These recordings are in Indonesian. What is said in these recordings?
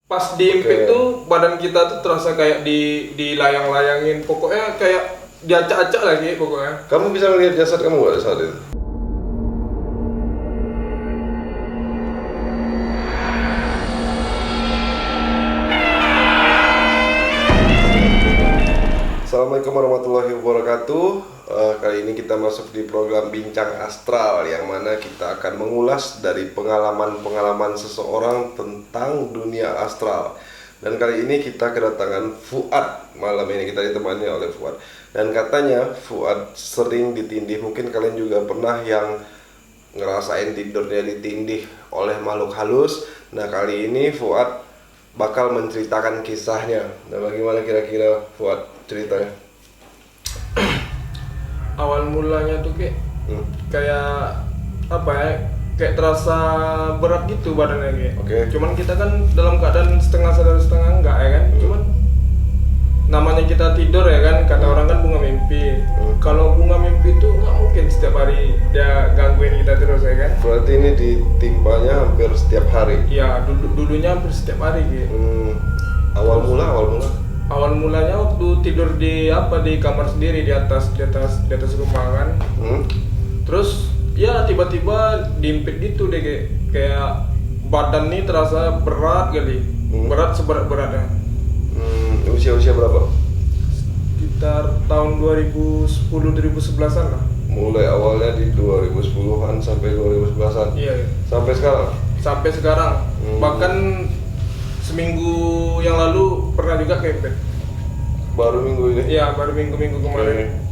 Pas diimpit tuh badan kita tuh terasa kayak dilayang-layangin, pokoknya kayak diacak-acak lagi pokoknya. Kamu bisa melihat jasad kamu nggak saat itu? Assalamualaikum warahmatullahi wabarakatuh. Kali ini kita masuk di program Bincang Astral, yang mana kita akan mengulas dari pengalaman-pengalaman seseorang tentang dunia astral. Dan kali ini kita kedatangan Fuad. Malam ini kita ditemani oleh Fuad. Dan katanya Fuad sering ditindih. Mungkin kalian juga pernah yang ngerasain tidurnya ditindih oleh makhluk halus. Nah, kali ini Fuad bakal menceritakan kisahnya. Nah, bagaimana kira-kira Fuad ceritanya? Awal mulanya tuh kayak apa ya? Kayak terasa berat gitu badannya kayak. Oke. Cuman kita kan dalam keadaan setengah sadar setengah enggak ya kan. Cuman namanya kita tidur ya kan, kata orang kan bunga mimpi. Kalau bunga mimpi itu nggak mungkin setiap hari dia gangguin kita terus ya kan. Berarti ini ditimpanya hampir setiap hari. Ya dulunya hampir setiap hari gitu. Awal mula. Awal mulanya waktu tidur di kamar sendiri di atas rumah kan. Terus ya tiba-tiba diimpit gitu deh kayak badan nih terasa berat kali. Berat seberat-beratnya. Usia berapa? Sekitar tahun 2010-2011an lah. Mulai awalnya di 2010-an sampai 2011-an. Iya. Sampai sekarang. Sampai sekarang. Bahkan seminggu yang lalu pernah juga kepet. Baru minggu ini? Iya, baru minggu kemarin.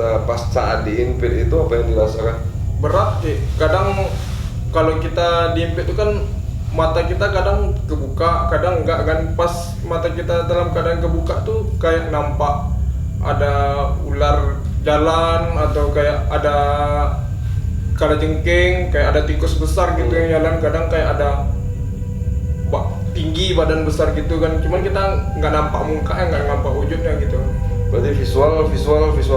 Nah, pas saat diimpit itu apa yang dirasakan? Berat sih. Kadang kalau kita diimpit itu kan mata kita kadang kebuka, kadang enggak kan. Pas mata kita dalam keadaan kebuka tuh kayak nampak ada ular jalan atau kayak ada kalajengking, kayak ada tikus besar gitu yang jalan. Kadang kayak ada tinggi badan besar gitu kan. Cuman kita nggak nampak mukanya, nggak nampak wujudnya gitu. Berarti visual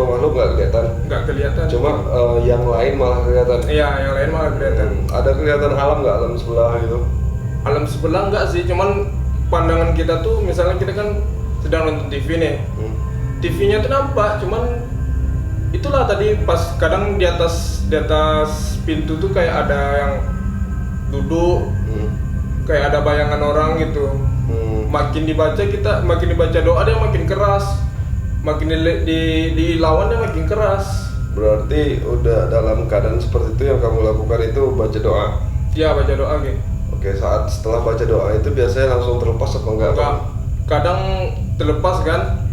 makhluk nggak kelihatan? Nggak kelihatan. Cuma yang lain malah kelihatan? Iya, yang lain malah kelihatan. Ada kelihatan alam nggak, alam sebelah gitu? Alam sebelah nggak sih, cuman pandangan kita tuh misalnya kita kan sedang nonton TV nih. TV-nya tuh nampak, cuman itulah tadi pas kadang di atas pintu tuh kayak ada yang duduk. Kayak ada bayangan orang gitu. Makin dibaca doa dia makin keras. Makin dilawan dia makin keras. Berarti udah dalam keadaan seperti itu yang kamu lakukan itu baca doa? Ya, baca doa gitu. Oke, setelah baca doa itu biasanya langsung terlepas apa enggak? Kadang terlepas kan.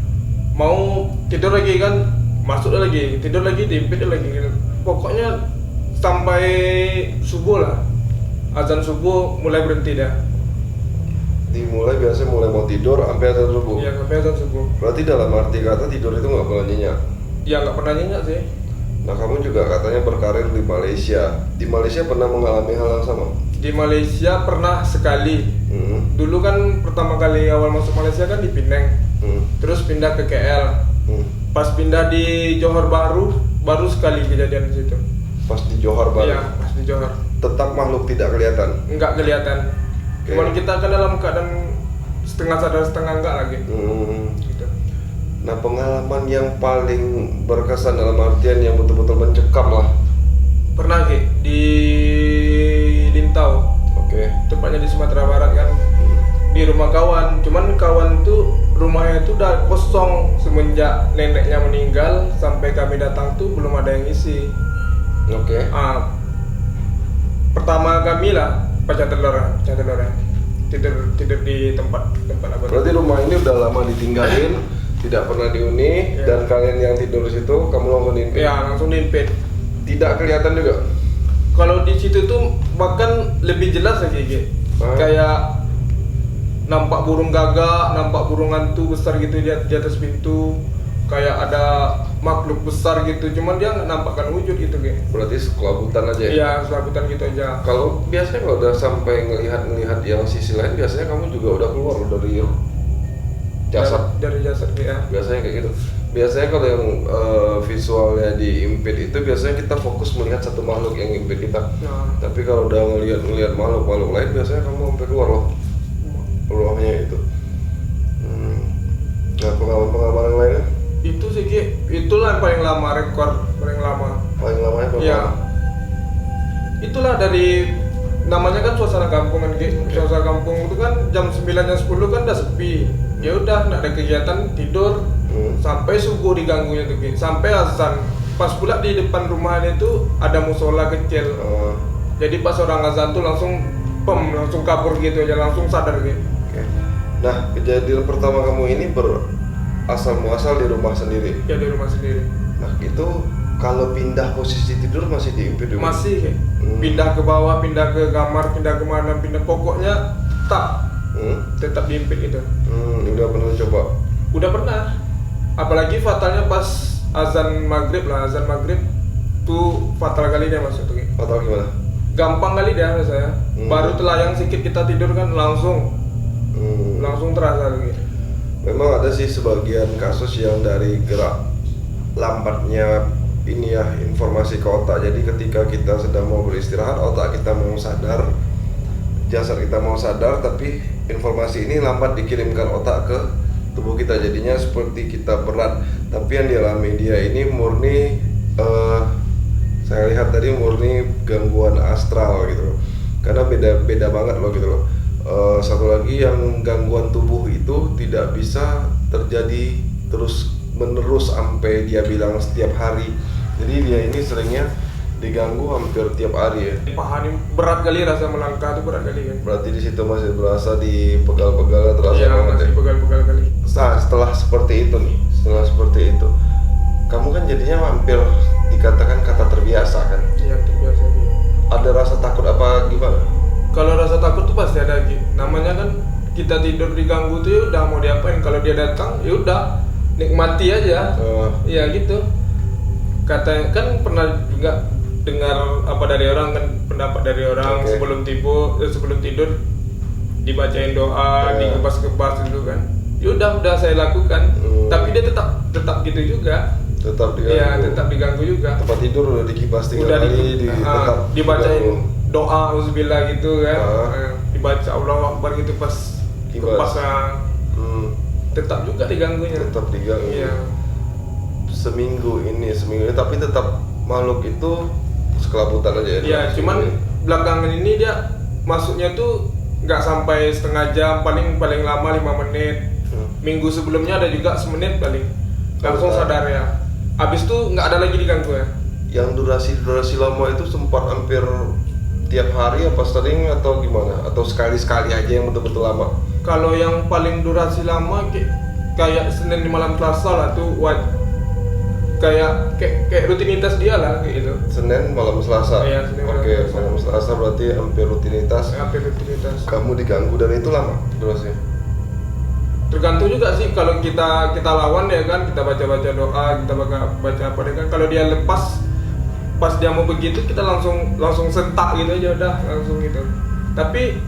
Mau tidur lagi kan, masuk lagi, tidur lagi, diimpit lagi. Pokoknya sampai subuh lah. Azan subuh mulai berhenti dah. Biasanya mulai mau tidur sampai azan subuh. Iya, sampai azan subuh. Berarti dalam arti kata tidur itu nggak pernah nyenyak? Ya nggak pernah nyenyak sih. Nah, kamu juga katanya berkarir di Malaysia. Di Malaysia pernah mengalami hal yang sama? Di Malaysia pernah sekali. Dulu kan pertama kali awal masuk Malaysia kan di Penang. Terus pindah ke KL. Pas pindah di Johor baru sekali kejadian di situ. Pas di Johor baru? Iya, pas di Johor. Tetap makhluk tidak kelihatan? Enggak kelihatan. Okay. Cuman kita kan dalam keadaan setengah sadar setengah enggak lagi. Gitu. Nah, pengalaman yang paling berkesan dalam artian yang betul-betul mencekam lah? Pernah di Lintau. Oke. Tepatnya di Sumatera Barat kan. Di rumah kawan. Cuman kawan itu rumahnya itu udah kosong semenjak neneknya meninggal sampai kami datang tuh belum ada yang isi. Oke. Pertama kami lah pacar telur tidur di tempat apa. Berarti rumah ini udah lama ditinggalin, tidak pernah dihuni, dan kalian yang tidur di situ kamu langsung diimpit? Iya, langsung diimpit. Tidak kelihatan juga? Kalau di situ tuh bahkan lebih jelas lagi kayak nampak burung gagak, nampak burung hantu besar gitu di atas pintu. Kayak ada makhluk besar gitu, cuman dia nggak nampakkan wujud gitu Berarti sekelabutan aja ya? Iya, sekelabutan gitu aja. Kalau biasanya kalau udah sampai ngelihat yang sisi lain, biasanya kamu juga udah keluar dari jasad? Dari jasad ya. Biasanya kayak gitu. Biasanya kalau yang visualnya diimpit itu biasanya kita fokus melihat satu makhluk yang impit kita. Tapi kalau udah ngelihat makhluk lain, biasanya kamu sampai keluar loh. dari namanya kan suasana kampung kan, suasana kampung itu kan jam 9 jam 10 kan udah sepi. Ya udah nggak ada kegiatan, tidur sampai subuh diganggunya tuh, sampai azan. Pas pula di depan rumahnya itu ada musola kecil. Jadi pas orang azan tuh langsung kabur gitu aja, langsung sadar gitu. Nah, kejadian pertama kamu ini berasal muasal di rumah sendiri. Ya di rumah sendiri. Nah, itu kalau pindah posisi tidur masih diimpit dulu? Masih pindah ke bawah, pindah ke kamar, pindah kemana, pindah, pokoknya tetap diimpit itu. Udah pernah coba? Udah pernah. Apalagi fatalnya pas azan maghrib tuh fatal kali dia masuk tuh. Fatal gimana? Gampang kali dia saya. Baru telayang sedikit kita tidur kan langsung terasa gitu. Memang ada sih sebagian kasus yang dari gerak lambatnya ini ya informasi ke otak. Jadi ketika kita sedang mau beristirahat, otak kita mau sadar, jasad kita mau sadar, tapi informasi ini lambat dikirimkan otak ke tubuh kita, jadinya seperti kita berat. Tapi yang dialami dia ini murni saya lihat tadi murni gangguan astral gitu loh. Karena beda banget loh gitu loh. Satu lagi yang gangguan tubuh itu tidak bisa terjadi terus menerus sampai dia bilang setiap hari. Jadi dia ini seringnya diganggu hampir tiap hari ya. Pahami berat kali, rasa melangkah itu berat kali kan. Berarti di situ masih berasa di pegal-pegalnya terasa banget masih ya. pegal-pegal kali. Nah, setelah seperti itu, kamu kan jadinya hampir dikatakan kata terbiasa kan? Iya, terbiasa gitu. Ada rasa takut apa gimana? Kalau rasa takut tuh pasti ada gitu. Namanya kan kita tidur diganggu tuh ya udah mau diapain. Kalau dia datang ya udah nikmati aja. Iya gitu. Katanya kan pernah juga dengar apa dari orang kan, pendapat dari orang sebelum tidur dibacain doa, dikepas-kepas gitu kan. Ya udah saya lakukan. Tapi dia tetap gitu juga. Tetap diganggu. Iya, tetap diganggu juga. Tempat tidur udah dikipas 3 Udah kali, tetap dibacain diganggu. doa auzubillah gitu kan. Dibaca Allahu Akbar gitu pas Kibas. Tetap juga diganggunya. Tetap diganggu. Iya. Seminggu ini tapi tetap makhluk itu sekelabutan aja ya. Iya, cuman belakangan ini dia masuknya tuh nggak sampai setengah jam, paling lama 5 menit. Minggu sebelumnya ada juga semenit paling. Langsung sadar ya. Habis tuh nggak ada lagi diganggu ya. Yang durasi lama itu sempat hampir tiap hari apa sering atau gimana? Atau sekali-sekali aja yang betul-betul lama? Kalau yang paling durasi lama kayak Senin di malam Selasa lah tuh kayak rutinitas dia lah kayak gitu. Senin malam Selasa. Iya, Senin malam Selasa. Malam Selasa berarti hampir rutinitas. Kamu diganggu dan itu lama durasinya? Tergantung juga sih, kalau kita lawan ya kan, kita baca doa, kita baca apa deh kan. Kalau dia lepas pas dia mau begitu kita langsung sentak gitu aja udah langsung gitu. Tapi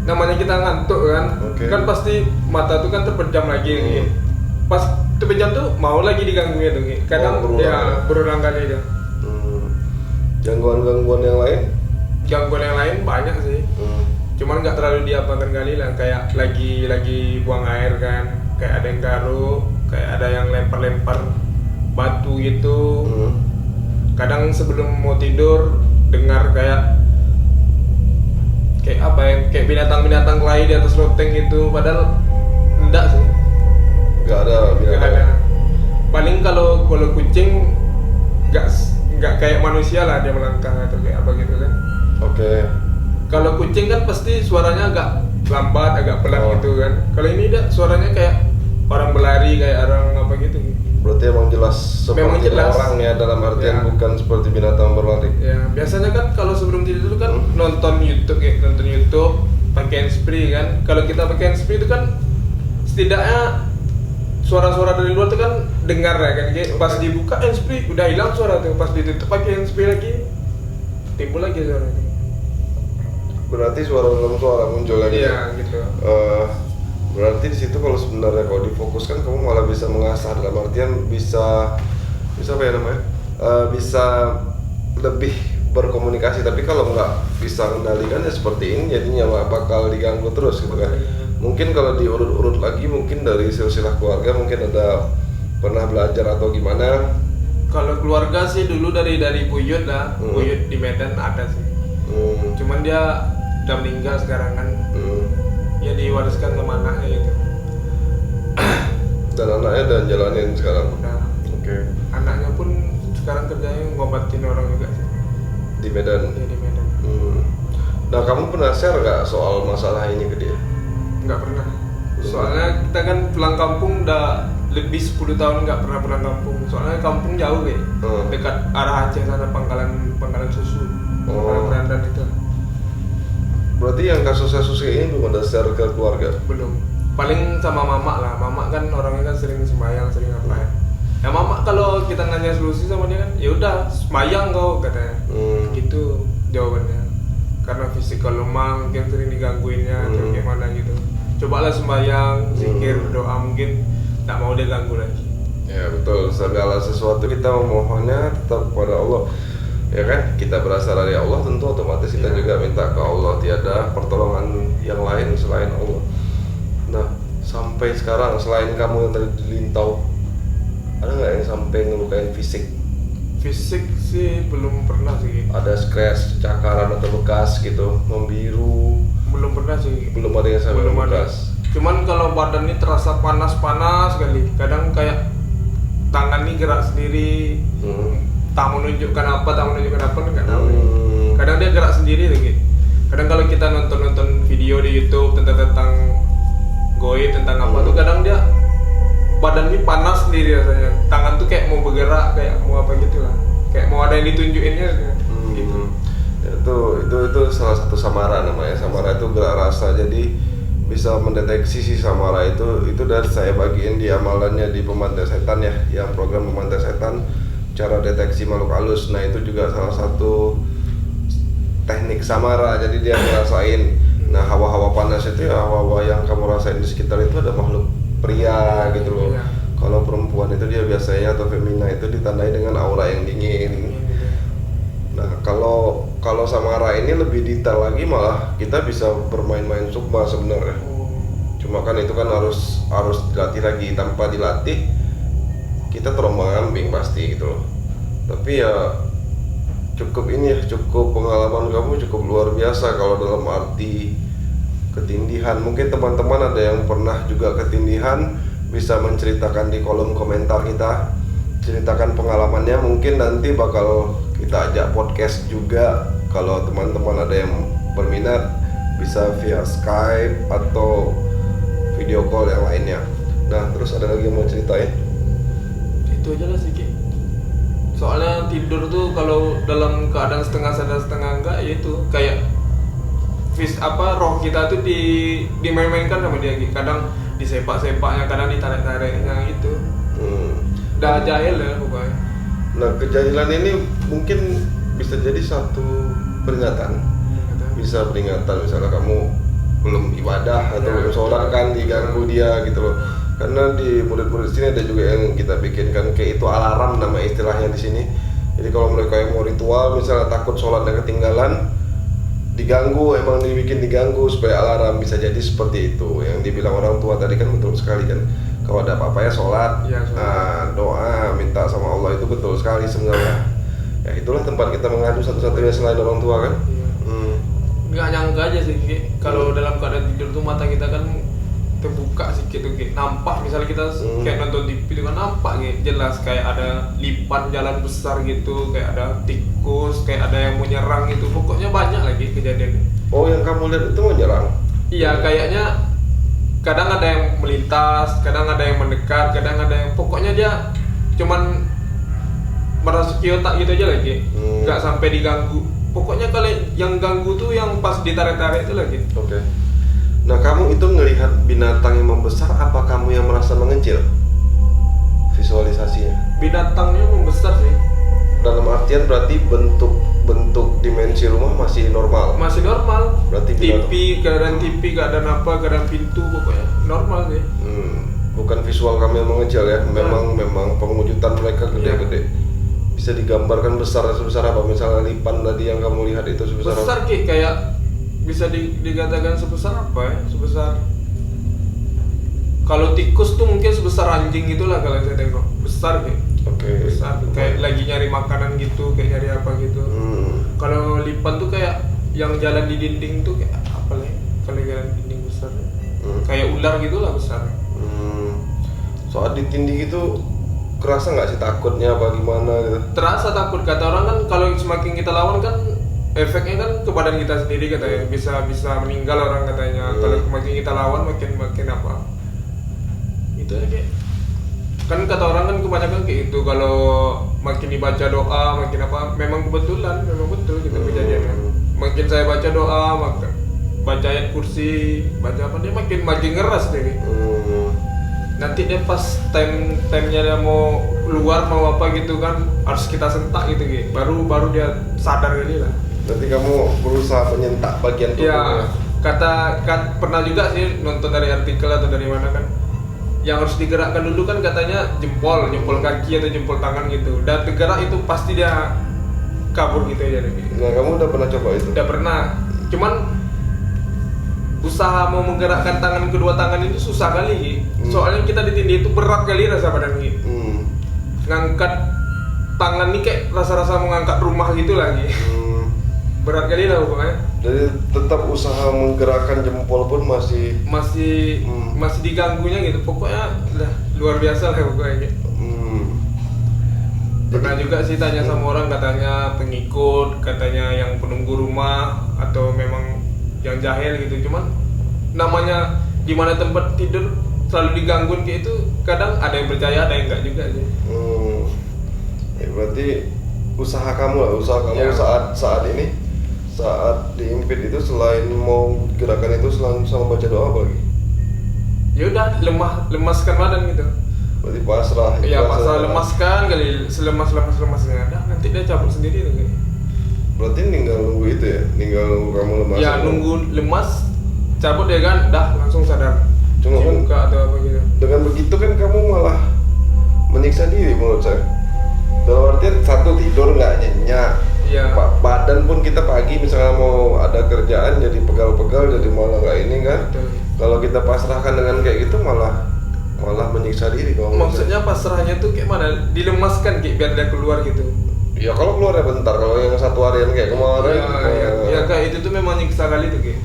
namanya kita ngantuk kan, kan pasti mata tuh kan terpejam lagi gitu. Pas terpejam tuh mau lagi diganggunya tuh gitu. Kadang berulang kali aja. Gangguan yang lain? Gangguan yang lain banyak sih. Cuman nggak terlalu diapakan kali lah, kayak lagi buang air kan, kayak ada yang garuk, kayak ada yang lempar batu gitu. Kadang sebelum mau tidur dengar kayak apa ya, kayak binatang kelahi di atas loteng gitu, padahal enggak sih. Nggak ada binatang. Nggak ada. Paling kalau kucing nggak kayak manusia lah, dia melangkah atau kayak apa gitu kan. Kalau kucing kan pasti suaranya agak lambat, agak pelan gitu kan. Kalau ini dia suaranya kayak orang berlari, kayak orang apa gitu. Berarti emang jelas seperti orang ya, dalam artian bukan seperti binatang berlari. Ya, biasanya kan kalau sebelum tidur kan nonton YouTube pakai handsfree kan. Kalau kita pakai handsfree itu kan setidaknya suara-suara dari luar tuh kan dengar ya kan. Pas dibuka handsfree udah hilang suara tuh, pas ditutup pakai handsfree lagi timbul lagi suaranya. Berarti suara dalam suara muncul lagi. Iya gitu. Berarti di situ kalau sebenarnya kalau difokuskan kamu malah bisa mengasah, dalam artian bisa apa ya namanya? Bisa lebih berkomunikasi. Tapi kalau nggak bisa mengendalikan ya seperti ini, jadinya nggak bakal diganggu terus gitu kan. Mungkin kalau diurut-urut lagi, mungkin dari silsilah keluarga mungkin ada pernah belajar atau gimana? Kalau keluarga sih dulu dari buyut lah, buyut di Medan ada sih. Cuman dia udah meninggal sekarang kan. Ya diwariskan sama anaknya gitu. Dan anaknya dan jalanin sekarang. Nah, Oke. anaknya pun sekarang kerjanya ngobatin orang juga sih. Di Medan. Iya di Medan. Nah, kamu pernah share nggak soal masalah ini ke dia? Nggak pernah. Soalnya kita kan pulang kampung udah lebih 10 tahun nggak pernah pulang kampung. Soalnya kampung jauh dekat arah Aceh sana, Pangkalan Susu, Pangkalan Berandan itu. Berarti yang kasus-kasus kayak ini belum ada share ke keluarga? Belum. Paling sama mama lah. Mama kan orangnya kan sering sembahyang, sering apa ya. Ya mama kalau kita nanya solusi sama dia kan, ya udah sembahyang kau katanya. Gitu jawabannya. Karena fisikal lemah mungkin sering digangguinnya atau gimana gitu. Cobalah sembahyang, zikir, doa, mungkin tak mau dia ganggu lagi. Ya betul, segala sesuatu kita memohonnya tetap kepada Allah. Ya kan, kita berasal dari Allah, tentu otomatis kita juga minta ke Allah. Tiada pertolongan yang lain selain Allah. Nah, sampai sekarang selain kamu yang tadi di Lintau, ada nggak yang sampai ngelukain fisik? Fisik sih belum pernah sih. Ada scratch, cakaran atau bekas gitu, membiru? Belum pernah sih. Belum ada yang sampai Belum ada. bekas. Cuman kalau badan ini terasa panas kali. Kadang kayak tangan ini gerak sendiri. Tak menunjukkan apa nggak tahu. Kadang dia gerak sendiri lagi. Kadang kalau kita nonton video di YouTube tentang goib tentang apa tuh, kadang dia badan ini panas sendiri rasanya. Tangan tuh kayak mau bergerak, kayak mau apa gitu lah. Kayak mau ada yang ditunjukinnya gitu. Itu salah satu samara namanya. Samara itu gerak rasa. Jadi bisa mendeteksi si samara itu dari saya bagiin di amalannya di Pemantai Setan ya, yang program Pemantai Setan, cara deteksi makhluk halus. Nah itu juga salah satu teknik samara. Jadi dia ngerasain, nah hawa-hawa panas itu ya hawa-hawa yang kamu rasain di sekitar itu ada makhluk pria gitu loh. Kalau perempuan itu dia biasanya atau femina itu ditandai dengan aura yang dingin. Nah kalau samara ini lebih detail lagi, malah kita bisa bermain-main sukma sebenarnya. Cuma kan itu kan harus dilatih lagi. Tanpa dilatih kita terombang-ambing pasti gitu loh. Tapi ya cukup pengalaman kamu cukup luar biasa kalau dalam arti ketindihan. Mungkin teman-teman ada yang pernah juga ketindihan, bisa menceritakan di kolom komentar kita, ceritakan pengalamannya. Mungkin nanti bakal kita ajak podcast juga. Kalau teman-teman ada yang berminat, bisa via Skype atau video call yang lainnya. Nah terus ada lagi yang mau ceritain? Itu aja lah sih Ki. Soalnya tidur tuh kalau dalam keadaan setengah sadar setengah enggak, ya itu kayak roh kita tuh dimain-mainkan sama dia Ki. Kadang disepak-sepaknya, kadang ditarik-tariknya gitu. Udah jahil ya pokoknya. Nah kejahilan ini mungkin bisa jadi satu peringatan. Bisa peringatan misalnya kamu belum ibadah atau belum sholat kan, diganggu dia gitu loh. Karena di murid-murid sini ada juga yang kita bikinkan kayak itu alarm nama istilahnya di sini. Jadi kalau mereka yang mau ritual misalnya takut sholatnya ketinggalan, diganggu, emang dibikin diganggu supaya alarm. Bisa jadi seperti itu. Yang dibilang orang tua tadi kan betul sekali kan. Kalau ada apa-apa ya sholat, doa, minta sama Allah, itu betul sekali sebenarnya. Ya itulah tempat kita mengadu satu-satunya selain orang tua kan. Nggak nyangka aja sih Ki. Kalau dalam keadaan tidur tuh mata kita kan terbuka sedikit tuh Ki. Nampak misalnya kita kayak nonton TV itu kan nampak Ki. Jelas kayak ada lipan jalan besar gitu, kayak ada tikus, kayak ada yang mau nyerang gitu. Pokoknya banyak lagi kejadian. Oh yang kamu lihat itu mau nyerang? Iya kayaknya kadang ada yang melintas, kadang ada yang mendekat, kadang ada yang pokoknya dia cuman merasuki otak gitu aja lagi, nggak sampai diganggu. Pokoknya kalau yang ganggu tuh yang pas ditarik-tarik itu lagi. Oke. Nah kamu itu ngelihat binatang yang membesar, apa kamu yang merasa mengecil? Visualisasinya? Binatangnya membesar sih. Dalam artian berarti bentuk dimensi rumah masih normal? Masih normal. Berarti keadaan TV, keadaan apa, keadaan pintu, pokoknya normal sih. Bukan visual kamu yang mengecil ya? Memang pengujutan mereka gede-gede. Bisa digambarkan sebesar apa? Misalnya lipan tadi yang kamu lihat itu sebesar besar apa? Ki, kayak bisa dikatakan sebesar apa ya? Sebesar, kalau tikus tuh mungkin sebesar anjing itulah kalau saya tengok. Besar Ki. Besar, kayak lagi nyari makanan gitu, kayak nyari apa gitu. Kalau lipan tuh kayak yang jalan di dinding tuh kayak apa lah ya? Kalau jalan di dinding besar kayak ular gitu lah besar. Soal ditindih itu kerasa nggak sih takutnya apa gimana gitu? Terasa takut, kata orang kan kalau semakin kita lawan kan efeknya kan ke badan kita sendiri katanya, bisa meninggal orang katanya. Kalau makin kita lawan makin apa? Itu aja. Kan kata orang kan kebanyakan kayak gitu, kalau makin dibaca doa makin apa, memang kebetulan, memang betul gitu kejadiannya. Makin saya baca doa, baca ayat kursi, baca apa, dia makin ngeras deh. Nanti dia pas timenya dia mau keluar mau apa gitu kan, harus kita sentak gitu, baru dia sadar kali lah. Berarti kamu berusaha menyentak bagian tubuhnya. Ya, pernah juga sih nonton dari artikel atau dari mana kan, yang harus digerakkan dulu kan katanya jempol kaki atau jempol tangan gitu. Dan tergerak itu pasti dia kabur gitu aja. Nah, kamu udah pernah coba itu? Udah pernah. Cuman usaha mau menggerakkan kedua tangan itu susah kali. Soalnya kita ditindih itu berat kali rasa badan gitu. Ngangkat tangan ini kayak rasa-rasa mengangkat rumah gitu lagi. Berat kali lah pokoknya. Jadi tetap usaha menggerakkan jempol pun masih diganggunya gitu. Pokoknya lah luar biasa lah pokoknya. Pernah juga sih tanya sama orang, katanya pengikut, katanya yang penunggu rumah atau memang yang jahil gitu. Cuman namanya di mana tempat tidur selalu digangguin kayak itu, kadang ada yang percaya ada yang enggak juga sih. Ya, berarti usaha kamu ya. saat ini saat diimpit itu selain mau gerakan itu sama baca doa apa lagi? Ya udah lemaskan badan gitu. Berarti pasrah. Iya, pasrah, lemaskan kali, selemas-lemasnya ada, nanti dia cabut sendiri tuh kayak. Berarti tinggal nunggu itu ya, tinggal nunggu kamu lemas. Ya nunggu lemas, cabut ya kan, dah langsung sadar. Cuma kan buka atau apa gitu. Dengan begitu kan kamu malah menyiksa diri menurut saya. Dalam artian satu tidur nggak nyenyak. Iya. Badan pun kita pagi misalnya mau ada kerjaan jadi pegal-pegal, jadi malah nggak ini kan. Betul. Kalau kita pasrahkan dengan kayak gitu malah menyiksa diri kalau maksudnya pasrahnya tuh kayak mana? Dilemaskan kayak biar dia keluar gitu. Ya kalau keluarnya bentar, kalau yang satu harian kayak kemarin. Ya kayak itu tuh memang nyiksa kali tuh kayak.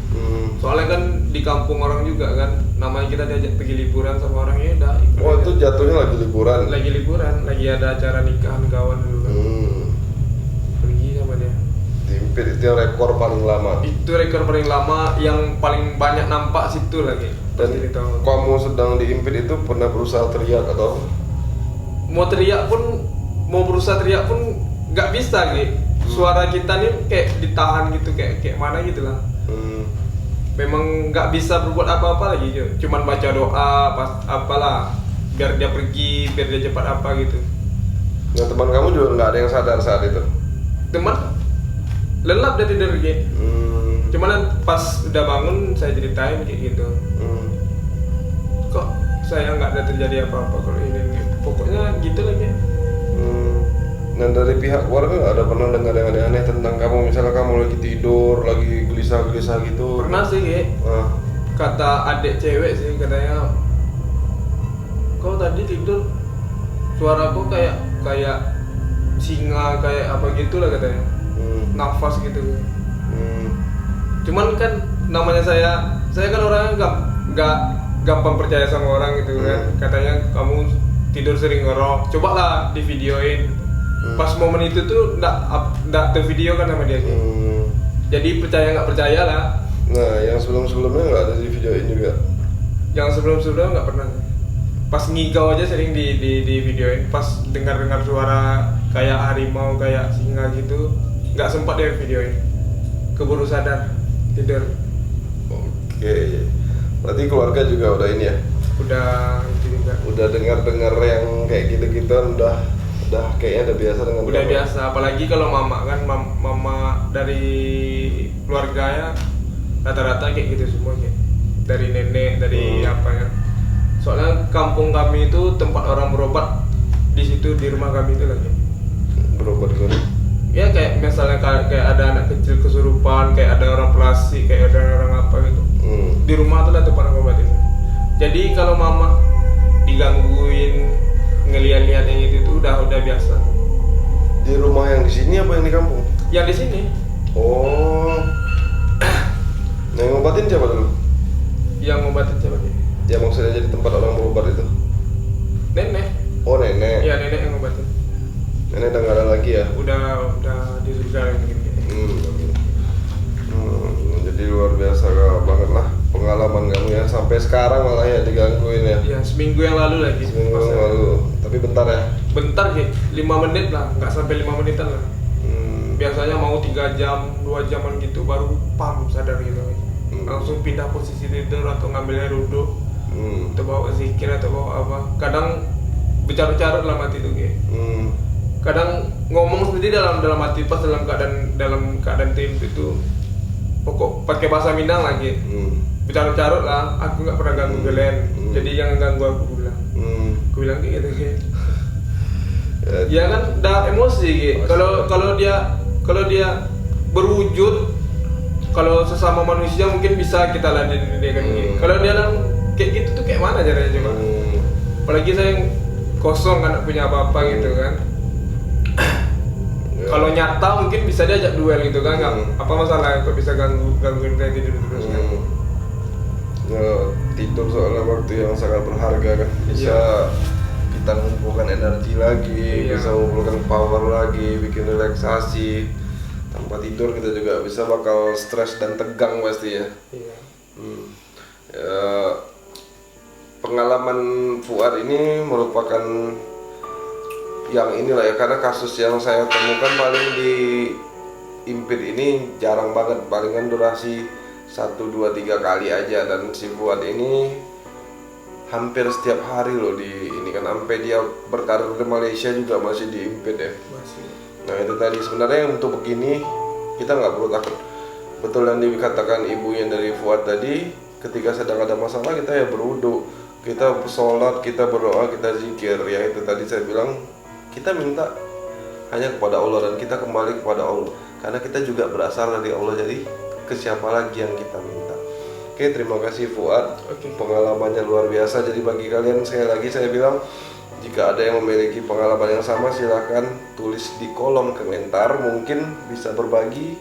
Soalnya kan di kampung orang juga kan, namanya kita diajak pergi liburan sama orang, ya udah. Oh itu jatuhnya lagi liburan. Lagi ada acara nikahan kawan dulu kan. Pergi sama dia. Diimpit itu yang rekor paling lama. Itu rekor paling lama, yang paling banyak nampak situ lagi. Dan kamu sedang diimpit itu pernah berusaha teriak atau apa? Mau berusaha teriak pun nggak bisa gitu. Suara kita nih kayak ditahan gitu, kayak mana gitu lah. Memang nggak bisa berbuat apa-apa lagi, cuman baca doa apalah biar dia pergi, biar dia cepat apa gitu. Nah teman kamu juga nggak ada yang sadar saat itu? Teman lelap dia tidur gitu. Cuman pas udah bangun saya ceritain kayak gitu. Kok saya nggak ada terjadi apa-apa kalau ini, pokoknya gitu lagi. Dan dari pihak keluarga nggak ada pernah dengar yang aneh-aneh tentang kamu, misalnya kamu lagi tidur, lagi gelisah-gelisah gitu? Pernah sih, kata adik cewek sih, katanya kau tadi tidur suara kau kayak singa, kayak apa gitu lah katanya. Nafas gitu. Cuman kan namanya saya kan orangnya nggak gampang percaya sama orang gitu kan. Katanya kamu tidur sering ngerok, coba lah di videoin. Pas momen itu tuh nggak tervideo kan sama dia sih. Jadi percaya nggak percaya lah. Nah yang sebelumnya nggak ada di videoin juga? Yang sebelumnya nggak pernah. Pas ngigau aja sering di videoin. Pas dengar suara kayak harimau, kayak singa gitu, nggak sempat dia videoin. Keburu sadar tidur. Oke. Berarti keluarga juga udah ini ya? Udah itu juga. Udah dengar yang kayak gitu-gitu udah kayaknya udah biasa dengan udah kamu. Biasa, apalagi kalau mama kan, mama dari keluarganya rata-rata kayak gitu semua, kayak dari nenek, dari apa ya. Soalnya kampung kami itu tempat orang berobat, di situ di rumah kami itu lagi. Berobat kan? Ya kayak misalnya kayak ada anak kecil kesurupan, kayak ada orang pelasik, kayak ada orang apa gitu. Di rumah tuh lah tempat obat itu. Jadi kalau mama digangguin ngelihat-lihat yang itu tuh udah biasa. Di rumah yang di sini apa yang di kampung? Yang di sini. Oh, Yang ngobatin siapa dulu? Yang ngobatin siapa dia? Ya maksudnya jadi tempat orang berobat itu. Nenek. Oh nenek. Iya nenek yang ngobatin. Nenek udah nggak ada lagi ya? Udah di surga yang gini. Jadi luar biasa banget lah pengalaman kamu ya, sampai sekarang malah ya digangguin ya. Ya seminggu yang lalu lagi. Seminggu Pas- yang lalu. Tapi bentar ya. Bentar sih, 5 menit lah, nggak sampai 5 menitan lah. Biasanya mau 3 jam, 2 jaman gitu baru pam sadar gitu. Langsung pindah posisi tidur atau ngambil air wudhu, atau bawa zikir atau bawa apa. Kadang bicara-bicara dalam hati tuh kayak. Kadang ngomong sendiri dalam hati pas dalam keadaan tim itu. Pokok pakai bahasa Minang lagi. Bicara-bicara lah, aku nggak pernah ganggu kalian. Jadi jangan ganggu aku bilang. Aku bilang kayak gitu kayak. Ya kan udah emosi gitu. Kalau dia berwujud, kalau sesama manusia mungkin bisa kita ladenin dia kan gitu. Kalau dia kayak gitu tuh kayak mana caranya coba? Apalagi saya yang kosong kan, nggak punya apa-apa gitu kan. Kalau nyata mungkin bisa diajak duel gitu kan, nggak apa masalah kok bisa gangguin kayak gitu terus kan. Ya, tidur soalnya waktu yang sangat berharga kan, bisa kita mengumpulkan energi lagi, bisa mengumpulkan power lagi, bikin relaksasi. Tanpa tidur kita juga bisa bakal stres dan tegang pasti ya. Ya, pengalaman Fuad ini merupakan yang inilah ya, karena kasus yang saya temukan paling di Impit ini jarang banget, palingan durasi 1, 2, 3 kali aja. Dan si Fuad ini hampir setiap hari loh di ini kan, sampai dia berkarir di Malaysia juga masih di Impit ya. Nah itu tadi sebenarnya untuk begini kita nggak perlu takut. Betul yang dikatakan ibunya dari Fuad tadi, ketika sedang ada masalah kita ya berwudu, kita sholat, kita berdoa, kita zikir. Ya itu tadi saya bilang, kita minta hanya kepada Allah dan kita kembali kepada Allah, karena kita juga berasal dari Allah. Jadi ke siapa lagi yang kita minta? Oke, terima kasih Fuad. Pengalamannya luar biasa. Jadi bagi kalian, sekali lagi saya bilang, jika ada yang memiliki pengalaman yang sama, silahkan tulis di kolom komentar. Mungkin bisa berbagi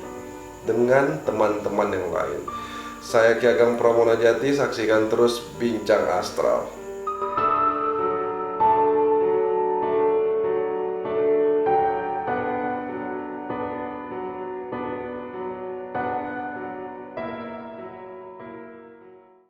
dengan teman-teman yang lain. Saya Ki Ageng Pramonajati, saksikan terus Bincang Astral.